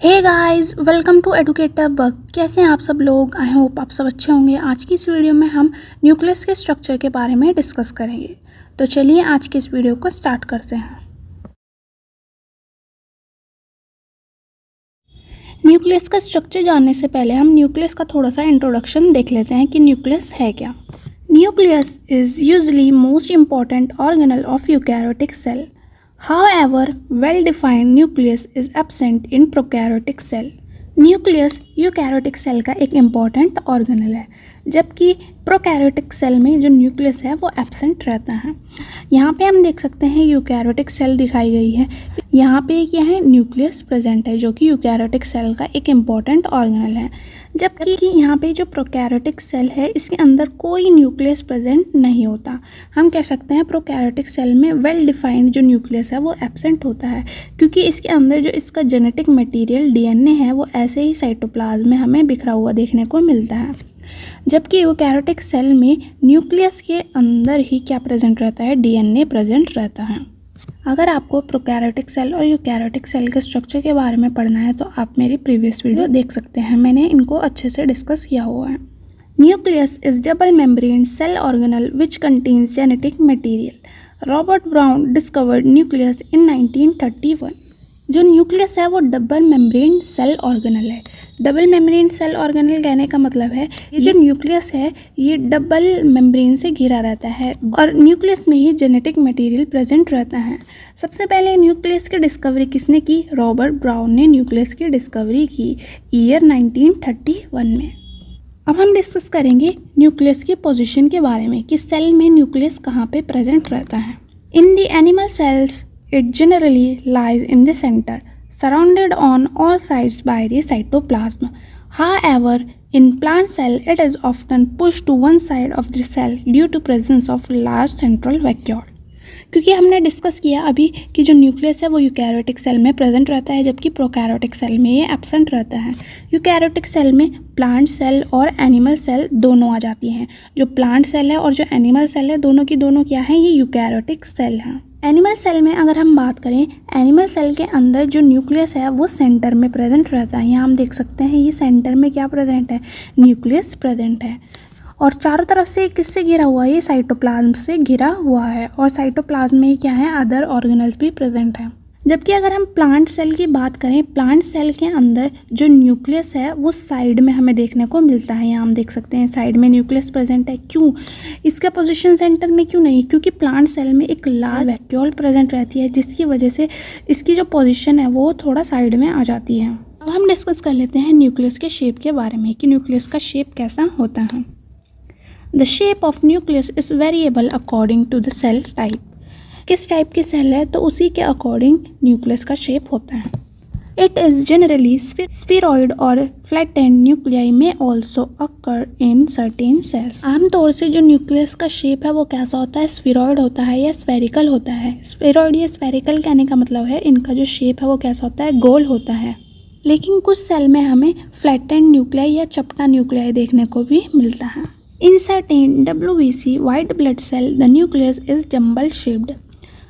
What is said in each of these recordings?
Hey guys, welcome to educator bug. कैसे हैं आप सब लोग? आई होप आप सब अच्छे होंगे। आज की इस वीडियो में हम न्यूक्लियस के स्ट्रक्चर के बारे में डिस्कस करेंगे। तो चलिए आज की इस वीडियो को स्टार्ट करते हैं। न्यूक्लियस का स्ट्रक्चर जानने से पहले हम न्यूक्लियस का थोड़ा सा इंट्रोडक्शन देख लेते हैं कि न्यूक्लियस है क्या। Nucleus is usually most important organelle of eukaryotic cell. However, well-defined nucleus is absent in prokaryotic cell. Nucleus eukaryotic cell का एक इम्पॉर्टेंट ऑर्गेनल है, जबकि प्रोकैरियोटिक सेल में जो न्यूक्लियस है वो एब्सेंट रहता है। यहाँ पे हम देख सकते हैं यूकैरियोटिक सेल दिखाई गई है। यहाँ पे क्या है, न्यूक्लियस प्रेजेंट है, जो कि यूकैरियोटिक सेल का एक इम्पॉर्टेंट ऑर्गेनल है। जबकि यहाँ पे जो प्रोकैरियोटिक सेल है इसके अंदर कोई न्यूक्लियस प्रेजेंट नहीं होता। हम कह सकते हैं प्रोकैरियोटिक सेल में वेल डिफाइंड जो न्यूक्लियस है वो एब्सेंट होता है, क्योंकि इसके अंदर जो इसका जेनेटिक मटेरियल डीएनए है वो ऐसे ही साइटोप्लाज्म में हमें बिखरा हुआ देखने को मिलता है। जबकि यूकैरियोटिक सेल में न्यूक्लियस के अंदर ही क्या प्रेजेंट रहता है, डीएनए प्रेजेंट रहता है। अगर आपको प्रोकैरियोटिक सेल और यूकैरियोटिक सेल के स्ट्रक्चर के बारे में पढ़ना है तो आप मेरी प्रीवियस वीडियो देख सकते हैं, मैंने इनको अच्छे से डिस्कस किया हुआ है। Nucleus is double membrane cell organelle which contains genetic material. Robert Brown discovered nucleus in 1931। जो न्यूक्लियस है वो डबल मेम्ब्रेन सेल ऑर्गेनल है। डबल मेम्ब्रेन सेल ऑर्गेनल कहने का मतलब है ये जो न्यूक्लियस है ये डबल मेम्ब्रेन से घिरा रहता है और न्यूक्लियस में ही जेनेटिक मटेरियल प्रेजेंट रहता है। सबसे पहले न्यूक्लियस की डिस्कवरी किसने की? रॉबर्ट ब्राउन ने न्यूक्लियस की डिस्कवरी की ईयर 1931 में। अब हम डिस्कस करेंगे न्यूक्लियस की पोजीशन के बारे में कि सेल में न्यूक्लियस कहाँ पे प्रेजेंट रहता है। In the animal cells it generally lies in the center, surrounded on all sides by the cytoplasm. However, in plant cell, it is often pushed to one side of the cell due to presence of large central vacuole. क्योंकि हमने discuss किया अभी कि जो nucleus है वो eukaryotic cell में present रहता है, जबकि प्रोकैरियोटिक सेल में ये एब्सेंट रहता है। यूकैरियोटिक सेल में प्लांट सेल और एनिमल सेल दोनों आ जाती हैं। जो प्लांट सेल है और जो एनिमल सेल है दोनों की दोनों क्या है, ये यूकैरियोटिक सेल हैं। एनिमल सेल में अगर हम बात करें, एनिमल सेल के अंदर जो न्यूक्लियस है वो सेंटर में प्रेजेंट रहता है। यहाँ हम देख सकते हैं ये सेंटर में क्या प्रेजेंट है, न्यूक्लियस प्रेजेंट है। और चारों तरफ से किससे घिरा हुआ है, ये साइटोप्लाज्म से घिरा हुआ है। और साइटोप्लाज्म में क्या है, अदर ऑर्गेनल्स भी प्रेजेंट हैं। जबकि अगर हम प्लांट सेल की बात करें, प्लांट सेल के अंदर जो न्यूक्लियस है वो साइड में हमें देखने को मिलता है। यहाँ हम देख सकते हैं साइड में न्यूक्लियस प्रेजेंट है। क्यों? इसका पोजीशन सेंटर में क्यों नहीं? क्योंकि प्लांट सेल में एक लार्ज वैक्यूल प्रेजेंट रहती है, जिसकी वजह से इसकी जो पोजीशन है वो थोड़ा साइड में आ जाती है। अब हम डिस्कस कर लेते हैं न्यूक्लियस के शेप के बारे में कि न्यूक्लियस का शेप कैसा होता है। The shape of nucleus is variable according to the cell type. किस टाइप की सेल है तो उसी के अकॉर्डिंग न्यूक्लियस का शेप होता है। इट इज़ जनरली स्फीरॉइड और फ्लैटेंड न्यूक्लियाई में also occur in certain cells. आमतौर से जो न्यूक्लियस का शेप है वो कैसा होता है, स्फीरॉइड होता है या स्फेरिकल होता है। स्फीरॉइड या स्फेरिकल कहने का मतलब है इनका जो शेप है वो कैसा होता है, गोल होता है। लेकिन कुछ सेल में हमें फ्लैटेंड न्यूक्लियाई या चपटा न्यूक्लियाई देखने को भी मिलता है। In certain WBC white blood cell, the nucleus is jumble shaped.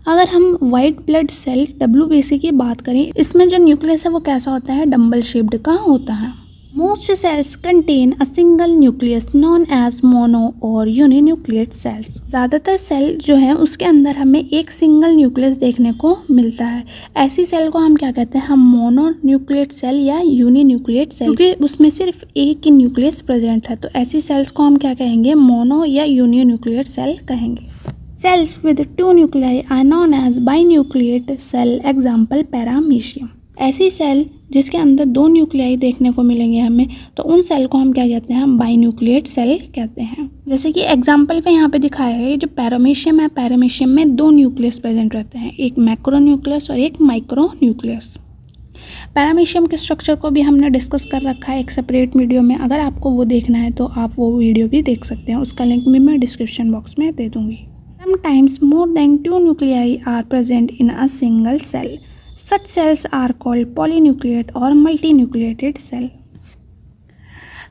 अगर हम वाइट ब्लड सेल WBC की बात करें, इसमें जो न्यूक्लियस है वो कैसा होता है, डम्बल शेप्ड का होता है। Most cells contain a single nucleus known as mono और यूनिन्यूक्लिएट सेल्स। ज़्यादातर सेल जो है उसके अंदर हमें एक सिंगल न्यूक्लियस देखने को मिलता है। ऐसी सेल को हम क्या कहते हैं, हम मोनो न्यूक्लिएट सेल या यूनिन्यूक्लिएट सेल, क्योंकि उसमें सिर्फ एक ही न्यूक्लियस प्रेजेंट है। तो ऐसी सेल्स को हम क्या कहेंगे, मोनो या यूनिन्यूक्लिएट सेल कहेंगे। Cells with two nuclei are known as binucleate cell, example paramecium. ऐसी सेल जिसके अंदर दो न्यूक्लियाई देखने को मिलेंगे हमें, तो उन सेल को हम क्या कहते हैं, हम बाइन्यूक्लिएट सेल कहते हैं। जैसे कि एग्जाम्पल पे यहाँ पे दिखाया है, जो पैरामीशियम है, पैरामीशियम में दो न्यूक्लियस प्रेजेंट रहते हैं, एक मैक्रो न्यूक्लियस और एक माइक्रो न्यूक्लियस। पैरामीशियम के स्ट्रक्चर को भी हमने डिस्कस कर रखा है एक सेपरेट वीडियो में। अगर आपको वो देखना है तो आप वो वीडियो भी देख सकते हैं, उसका लिंक भी मैं डिस्क्रिप्शन बॉक्स में दे दूँगी। Sometimes more than two nuclei are present in a single cell. Such cells are called polynucleate or multinucleated cell.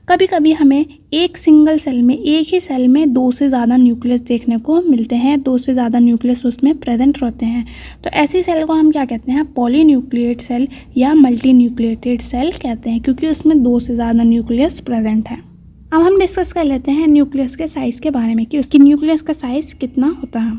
कभी कभी हमें एक सिंगल सेल में, एक ही सेल में 2 से ज़्यादा न्यूक्लियस देखने को मिलते हैं, 2 से ज़्यादा न्यूक्लियस उसमें प्रेजेंट रहते हैं। तो ऐसी सेल को हम क्या कहते हैं? पॉलीन्यूक्लिएट सेल या मल्टीन्यूक्लिएटेड सेल कहते हैं, क्योंकि उसमें 2 से ज़्यादा न्यूक्लियस प्रेजेंट है। अब हम डिस्कस कर लेते हैं न्यूक्लियस के साइज़ के बारे में कि उसकी न्यूक्लियस का साइज़ कितना होता है।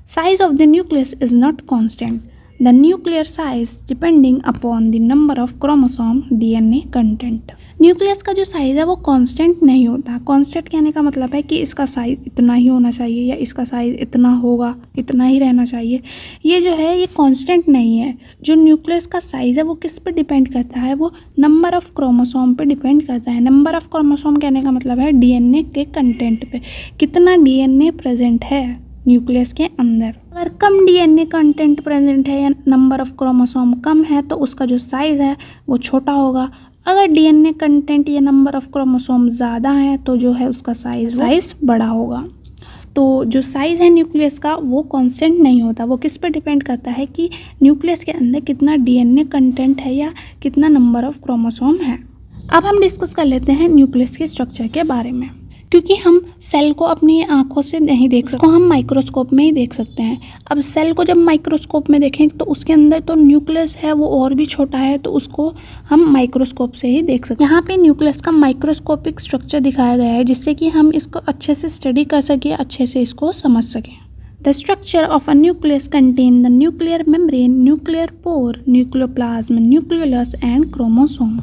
Size of the nucleus is not constant. The nuclear size depending upon the number of chromosome DNA content. Nucleus का जो साइज़ है वो कांस्टेंट नहीं होता। कांस्टेंट कहने का मतलब है कि इसका साइज़ इतना ही होना चाहिए या इसका साइज़ इतना होगा, इतना ही रहना चाहिए। ये जो है ये कांस्टेंट नहीं है। जो न्यूक्लियस का साइज़ है वो किस पे डिपेंड करता है? वो नंबर ऑफ क्रोमोसोम पे डिपेंड करता है। नंबर ऑफ क्रोमोसोम कहने का मतलब है डीएनए के कंटेंट पे, कितना डीएनए प्रेजेंट है न्यूक्लियस के अंदर। अगर कम डीएनए कंटेंट प्रेजेंट है या नंबर ऑफ क्रोमोसोम कम है तो उसका जो साइज़ है वो छोटा होगा। अगर डीएनए कंटेंट या नंबर ऑफ क्रोमोसोम ज़्यादा है तो जो है उसका साइज़ बड़ा होगा। तो जो साइज़ है न्यूक्लियस का वो कांस्टेंट नहीं होता। वो किस पे डिपेंड करता है कि न्यूक्लियस के अंदर कितना डीएनए कंटेंट है या कितना नंबर ऑफ क्रोमोसोम है। अब हम डिस्कस कर लेते हैं न्यूक्लियस के स्ट्रक्चर के बारे में। क्योंकि हम सेल को अपनी आंखों से नहीं देख सकते, हम माइक्रोस्कोप में ही देख सकते हैं। अब सेल को जब माइक्रोस्कोप में देखें तो उसके अंदर तो न्यूक्लियस है वो और भी छोटा है, तो उसको हम माइक्रोस्कोप से ही देख सकते हैं। यहाँ पे न्यूक्लियस का माइक्रोस्कोपिक स्ट्रक्चर दिखाया गया है जिससे कि हम इसको अच्छे से स्टडी कर सकें, अच्छे से इसको समझ सकें। The structure of a nucleus contain the nuclear membrane, nuclear pore, nucleoplasm, nucleolus and chromosome.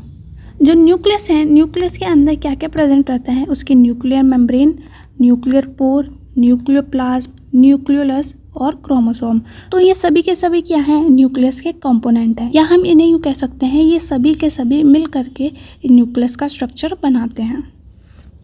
जो न्यूक्लियस है, न्यूक्लियस के अंदर क्या क्या प्रेजेंट रहता है? उसके nuclear membrane, nuclear pore, nucleoplasm, nucleolus और क्रोमोसोम। तो ये सभी के सभी क्या है? न्यूक्लियस के कंपोनेंट हैं, या हम इन्हें यूँ कह सकते हैं ये सभी के सभी मिल करके न्यूक्लियस का स्ट्रक्चर बनाते हैं।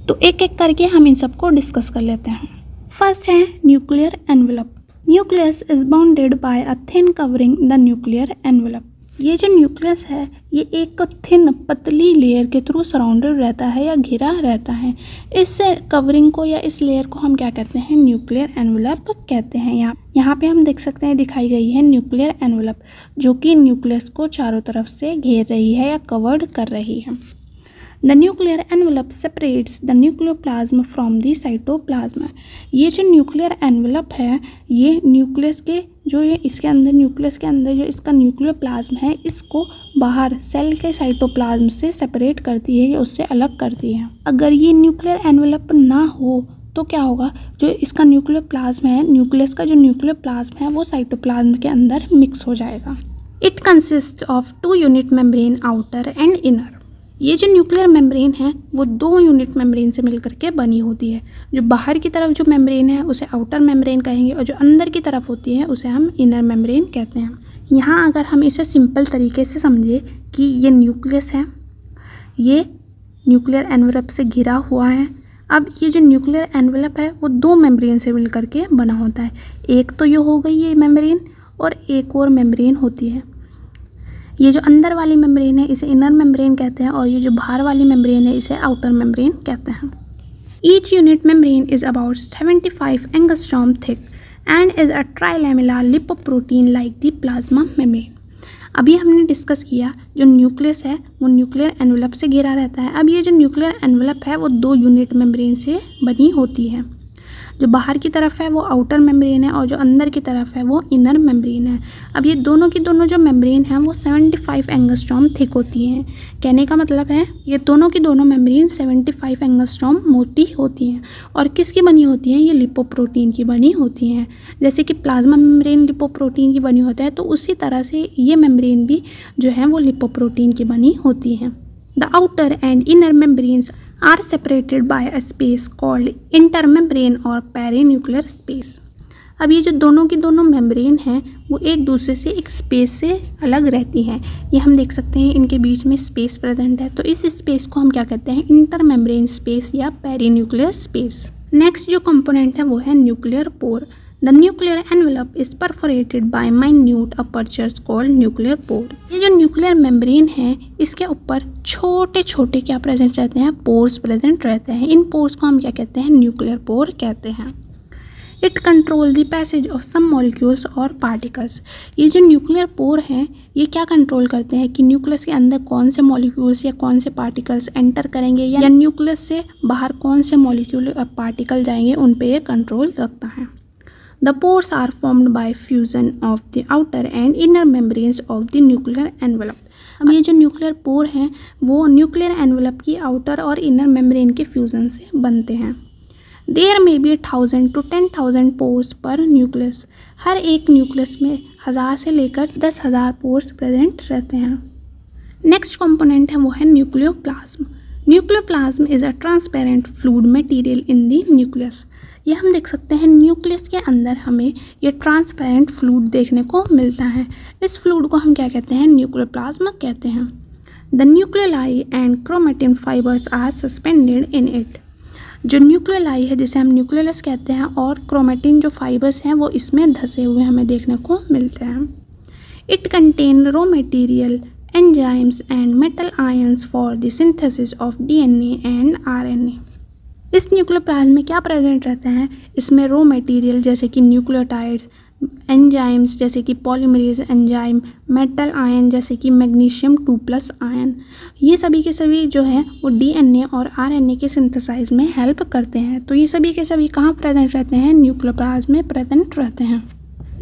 तो एक एक करके हम इन सबको डिस्कस कर लेते हैं। फर्स्ट है nuclear envelope. Nucleus is bounded by a thin covering the nuclear envelope. ये जो न्यूक्लियस है ये एक थिन पतली लेयर के थ्रू सराउंडेड रहता है या घिरा रहता है। इस कवरिंग को या इस लेयर को हम क्या कहते हैं? न्यूक्लियर एनवेलप कहते हैं। यहाँ पे हम देख सकते हैं दिखाई गई है न्यूक्लियर एनवेलप, जो कि न्यूक्लियस को चारों तरफ से घेर रही है या कवर्ड कर रही है। The nuclear envelope separates the nucleoplasm from the cytoplasm. ये जो न्यूक्लियर एनवेलप है ये न्यूक्लियस के जो ये इसके अंदर न्यूक्लियस के अंदर जो इसका न्यूक्लियोप्लाज्म है इसको बाहर सेल के साइटोप्लाज्म से सेपरेट करती है या उससे अलग करती है। अगर ये न्यूक्लियर एनवेलप ना हो तो क्या होगा? जो इसका न्यूक्लियोप्लाज्म है, न्यूक्लियस का जो न्यूक्लियोप्लाज्म है वो साइटोप्लाज्म के अंदर मिक्स हो जाएगा। It consist of 2 unit membrane, outer and inner. ये जो न्यूक्लियर मेम्ब्रेन है वो 2 यूनिट मेम्ब्रेन से मिलकर के बनी होती है। जो बाहर की तरफ जो मेम्ब्रेन है उसे आउटर मेम्ब्रेन कहेंगे और जो अंदर की तरफ होती है उसे हम इनर मेम्ब्रेन कहते हैं। यहाँ अगर हम इसे सिंपल तरीके से समझे कि ये न्यूक्लियस है, ये न्यूक्लियर एनवेलप से घिरा हुआ है। अब ये जो न्यूक्लियर एनवेलप है वो 2 मेम्ब्रेन से मिलकर के बना होता है। एक तो ये हो गई ये मेम्ब्रेन और एक और मेम्ब्रेन होती है। ये जो अंदर वाली मेम्ब्रेन है इसे इनर मेम्ब्रेन कहते हैं और ये जो बाहर वाली मेम्ब्रेन है इसे आउटर मेम्ब्रेन कहते हैं। Each unit membrane is about 75 angstrom thick and is a trilamellar lipoprotein like the plasma membrane. अभी हमने डिस्कस किया जो न्यूक्लियस है वो न्यूक्लियर एनवेलप से घिरा रहता है। अब ये जो न्यूक्लियर एनवेलप है वो 2 यूनिट मेम्ब्रेन से बनी होती है। जो बाहर की तरफ है वो आउटर मेम्ब्रेन है और जो अंदर की तरफ है वो इनर मेम्ब्रेन है। अब ये दोनों की दोनों जो मेम्ब्रेन है वो 75 एंगस्ट्रॉम थिक होती हैं। कहने का मतलब है ये दोनों की दोनों मेम्ब्रेन 75 एंगस्ट्रॉम मोटी होती हैं। और किसकी बनी होती हैं? ये लिपोप्रोटीन की बनी होती हैं। जैसे कि प्लाज्मा मेम्ब्रेन लिपोप्रोटीन की बनी होता है तो उसी तरह से ये मेम्ब्रेन भी जो है वो लिपोप्रोटीन की बनी होती हैं। The outer and inner membranes are separated by a space called intermembrane और perinuclear space। अब ये जो दोनों की दोनों मेम्ब्रेन हैं वो एक दूसरे से एक स्पेस से अलग रहती हैं। ये हम देख सकते हैं इनके बीच में स्पेस प्रेजेंट है, तो इस स्पेस को हम क्या कहते हैं? इंटरमेम्ब्रेन स्पेस या पेरीन्यूक्लियर स्पेस। नेक्स्ट जो कंपोनेंट है वो है nuclear pore. The nuclear envelope is perforated by minute apertures called nuclear pore. ये जो न्यूक्लियर मेम्ब्रेन है इसके ऊपर छोटे छोटे क्या प्रेजेंट रहते हैं? पोर्स प्रेजेंट रहते हैं। इन पोर्स को हम क्या कहते हैं? न्यूक्लियर पोर कहते हैं। It control the passage of some molecules और पार्टिकल्स। ये जो न्यूक्लियर पोर हैं ये क्या कंट्रोल करते हैं कि न्यूक्लियस के अंदर कौन से मॉलिक्यूल्स या कौन से पार्टिकल्स एंटर करेंगे या न्यूक्लियस से बाहर कौन से मॉलिक्यूल और पार्टिकल जाएंगे, उन पे ये कंट्रोल रखता है। The pores are formed by fusion of the outer and inner membranes of the nuclear envelope। अब ये जो न्यूक्लियर पोर हैं वो न्यूक्लियर एनवेलप की आउटर और इनर मेम्ब्रेन के फ्यूज़न से बनते हैं। There may be 1000 to 10,000 pores per nucleus। हर एक न्यूक्लियस में 1000 से लेकर 10,000 पोर्स प्रेजेंट रहते हैं। नेक्स्ट कंपोनेंट है वो है nucleoplasm. Nucleoplasm is a transparent fluid material in the nucleus. ये हम देख सकते हैं न्यूक्लियस के अंदर हमें ये ट्रांसपेरेंट फ्लूइड देखने को मिलता है। इस फ्लूइड को हम क्या कहते हैं? न्यूक्लियोप्लाज्म कहते हैं। The nucleoli and chromatin fibres are suspended in it. जो न्यूक्लियोलाई है जिसे हम न्यूक्लियस कहते हैं और क्रोमेटिन जो फाइबर्स हैं वो इसमें धसे हुए हमें देखने को मिलते हैं। It contain raw material enzymes and metal ions for the synthesis of DNA and RNA. इस न्यूक्लियोप्लाज्म में क्या प्रेजेंट रहते हैं? इसमें रॉ मटेरियल जैसे कि न्यूक्लियोटाइड्स, एंजाइम्स जैसे कि पॉलीमरेज एंजाइम, मेटल आयन जैसे कि मैग्नीशियम 2+ आयन, ये सभी के सभी जो है वो डीएनए और आरएनए के सिंथेसाइज में हेल्प करते हैं। तो ये सभी के सभी कहाँ प्रेजेंट रहते हैं? न्यूक्लियोप्लाज्म में प्रेजेंट रहते हैं।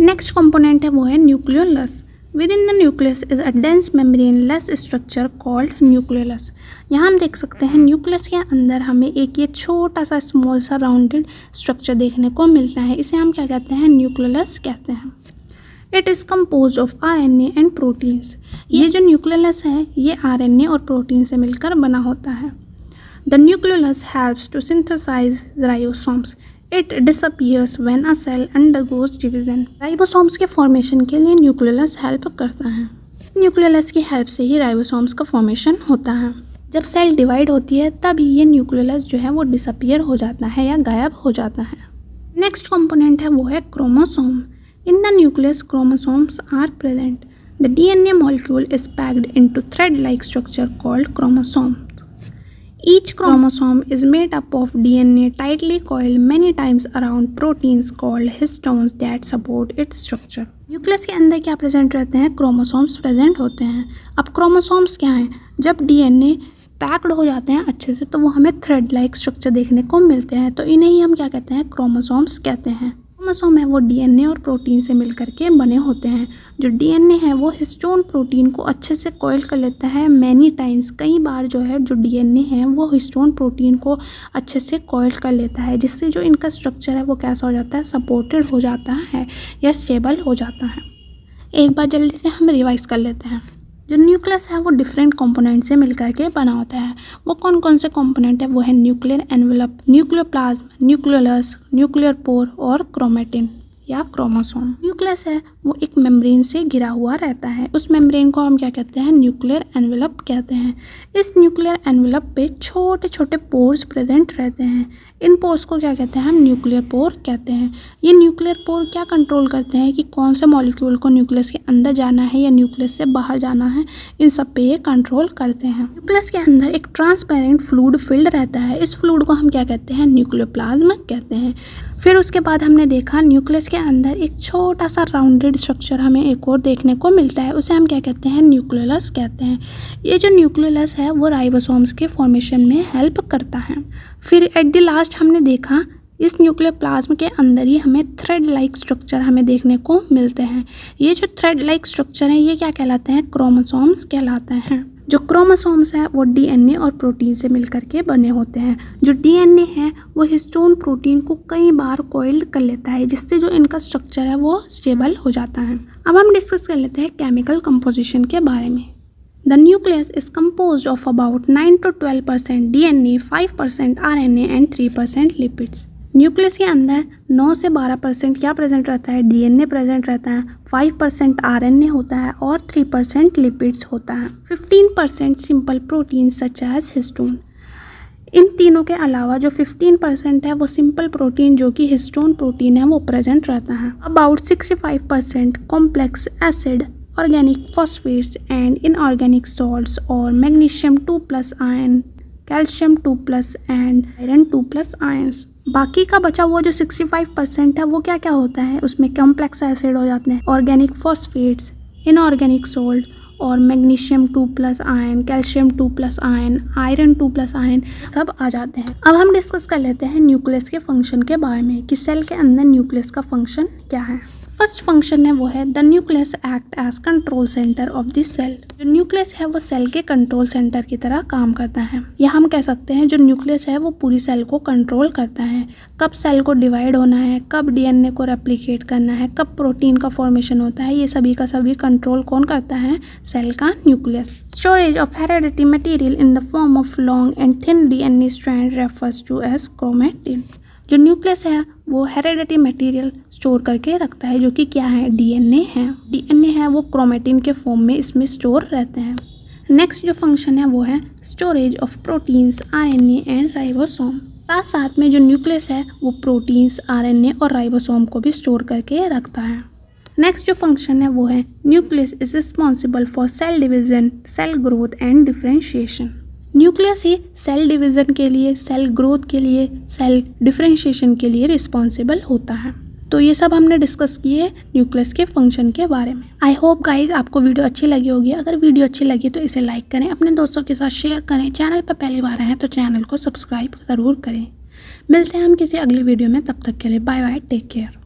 नेक्स्ट कंपोनेंट है वो है nucleolus. Within the nucleus is a dense membrane-less structure called nucleolus। यहाँ हम देख सकते हैं न्यूक्लियस के अंदर हमें एक ये छोटा सा स्मॉल सा राउंडेड स्ट्रक्चर देखने को मिलता है। इसे हम क्या कहते हैं? न्यूक्लियोलस कहते हैं। It is compose of RNA and proteins. ये जो न्यूक्लियोलस है ये आरएनए और प्रोटीन से मिलकर बना होता है। The nucleolus helps to synthesise ribosomes. It disappears when a cell undergoes division. Ribosomes के फॉर्मेशन के लिए न्यूक्लियोलस हेल्प करता है। न्यूक्लियोलस की हेल्प से ही राइबोसोम्स का फॉर्मेशन होता है। जब सेल डिवाइड होती है तभी ये न्यूक्लियोलस जो है वो डिसअपियर हो जाता है या गायब हो जाता है। नेक्स्ट कंपोनेंट है वो है chromosome. In the nucleus chromosomes are present. The DNA molecule is packed into thread like structure called chromosome. Each chromosome is made up of DNA tightly coiled many times around proteins called histones that support its structure। Nucleus के अंदर क्या present रहते हैं? Chromosomes present होते हैं। अब chromosomes क्या हैं? जब डीएनए पैक्ड हो जाते हैं अच्छे से तो वो हमें थ्रेड लाइक स्ट्रक्चर देखने को मिलते हैं। तो इन्हें ही हम क्या कहते हैं? क्रोमोसोम्स कहते हैं। क्रोमोसोम है वो डीएनए और प्रोटीन से मिलकर के बने होते हैं। जो डीएनए है वो हिस्टोन प्रोटीन को अच्छे से कॉइल कर लेता है मैनी टाइम्स। कई बार जो है जो डीएनए है वो हिस्टोन प्रोटीन को अच्छे से कॉइल कर लेता है, जिससे जो इनका स्ट्रक्चर है वो कैसा हो जाता है? सपोर्टेड हो जाता है या स्टेबल हो जाता है। एक बार जल्दी से हम रिवाइज कर लेते हैं। जो न्यूक्लियस है वो डिफरेंट कंपोनेंट से मिलकर के बना होता है। वो कौन कौन से कंपोनेंट है? वो है nuclear envelope, nucleoplasm, nucleolus, nuclear pore और क्रोमेटिन या क्रोमोसोम। न्यूक्लियस है वो एक मेम्ब्रेन से घिरा हुआ रहता है। उस मेम्ब्रेन को हम क्या कहते हैं? न्यूक्लियर एनवेलप कहते हैं। इस न्यूक्लियर एनवेलप पे छोटे छोटे पोर्स प्रेजेंट रहते हैं। इन पोर्स को क्या कहते हैं? हम न्यूक्लियर पोर कहते हैं। ये न्यूक्लियर पोर क्या कंट्रोल करते हैं कि कौन से मॉलिक्यूल को न्यूक्लियस के अंदर जाना है या न्यूक्लियस से बाहर जाना है, इन सब पे ये कंट्रोल करते हैं। न्यूक्लियस के अंदर एक ट्रांसपेरेंट फ्लूइड फिल्ड रहता है। इस फ्लूइड को हम क्या कहते हैं? न्यूक्लियोप्लाज्म कहते हैं। फिर उसके बाद हमने देखा न्यूक्लियस के अंदर एक छोटा सा राउंडेड स्ट्रक्चर हमें एक और देखने को मिलता है। उसे हम क्या कहते हैं? न्यूक्लियोलस कहते हैं। ये जो न्यूक्लियोलस है वो राइबोसोम्स के फॉर्मेशन में हेल्प करता है। फिर एट द लास्ट हमने देखा इस न्यूक्लियोप्लाज्म के अंदर ही हमें थ्रेड लाइक स्ट्रक्चर हमें देखने को मिलते हैं। ये जो थ्रेड लाइक स्ट्रक्चर है ये क्या कहलाते हैं? क्रोमोसोम्स कहलाते हैं। जो क्रोमोसोम्स है वो डीएनए और प्रोटीन से मिलकर के बने होते हैं। जो डीएनए है वो हिस्टोन प्रोटीन को कई बार कॉइल्ड कर लेता है, जिससे जो इनका स्ट्रक्चर है वो स्टेबल हो जाता है। अब हम डिस्कस कर लेते हैं केमिकल कंपोजिशन के बारे में। The nucleus is composed of about 9 to 12% DNA, 5% RNA and 3% lipids। Nucleus के अंदर 9 से 12% क्या प्रेजेंट रहता है? डीएनए प्रेजेंट रहता है, 5% आरएनए होता है और 3% लिपिड्स होता है। 15% simple protein such as histone. इन तीनों के अलावा जो 15% है वो सिंपल प्रोटीन जो कि हिस्टोन प्रोटीन है वो प्रेजेंट रहता है। About 65% complex acid, organic phosphates and inorganic salts or magnesium 2+ ion, calcium 2+ and iron 2+ ions। बाकी का बचा हुआ जो 65% है वो क्या क्या होता है, उसमें कॉम्प्लेक्स एसिड हो जाते हैं, ऑर्गेनिक फॉस्फेट्स, इनऑर्गेनिक सोल्ट और magnesium 2+ ion, calcium 2+ ion, iron 2+ ion सब आ जाते हैं। अब हम डिस्कस कर लेते हैं न्यूक्लियस के फंक्शन के बारे में कि सेल के अंदर न्यूक्लियस का फंक्शन क्या है। फर्स्ट फंक्शन है वो है the nucleus act as control centre of the cell. जो न्यूक्लियस है वो सेल के कंट्रोल सेंटर की तरह काम करता है, या हम कह सकते हैं जो न्यूक्लियस है वो पूरी सेल को कंट्रोल करता है। कब सेल को डिवाइड होना है, कब डीएनए को रेप्लिकेट करना है, कब प्रोटीन का फॉर्मेशन होता है, ये सभी का सभी कंट्रोल कौन करता है, सेल का nucleus. Storage of hereditary material in the form of long and thin DNA strand refers to as chromatin. जो न्यूक्लियस है वो हेरेडिटरी मटेरियल स्टोर करके रखता है, जो कि क्या है, डीएनए है। डीएनए है वो क्रोमैटिन के फॉर्म में इसमें स्टोर रहते हैं। नेक्स्ट जो फंक्शन है वो है storage of proteins, RNA and ribosome. साथ साथ में जो न्यूक्लियस है वो प्रोटीन्स, आरएनए और राइबोसोम को भी स्टोर करके रखता है। नेक्स्ट जो फंक्शन है वो है nucleus is responsible for cell division, cell growth and differentiation. Nucleus ही सेल डिवीजन के लिए, सेल ग्रोथ के लिए, सेल डिफरेंशिएशन के लिए रिस्पॉन्सिबल होता है। तो ये सब हमने डिस्कस किए न्यूक्लियस के फंक्शन के बारे में। आई होप गाइज आपको वीडियो अच्छी लगी होगी। अगर वीडियो अच्छी लगी तो इसे लाइक करें, अपने दोस्तों के साथ शेयर करें। चैनल पर पहली बार आए हैं तो चैनल को सब्सक्राइब ज़रूर करें। मिलते हैं हम किसी अगली वीडियो में, तब तक के लिए बाय बाय, टेक केयर।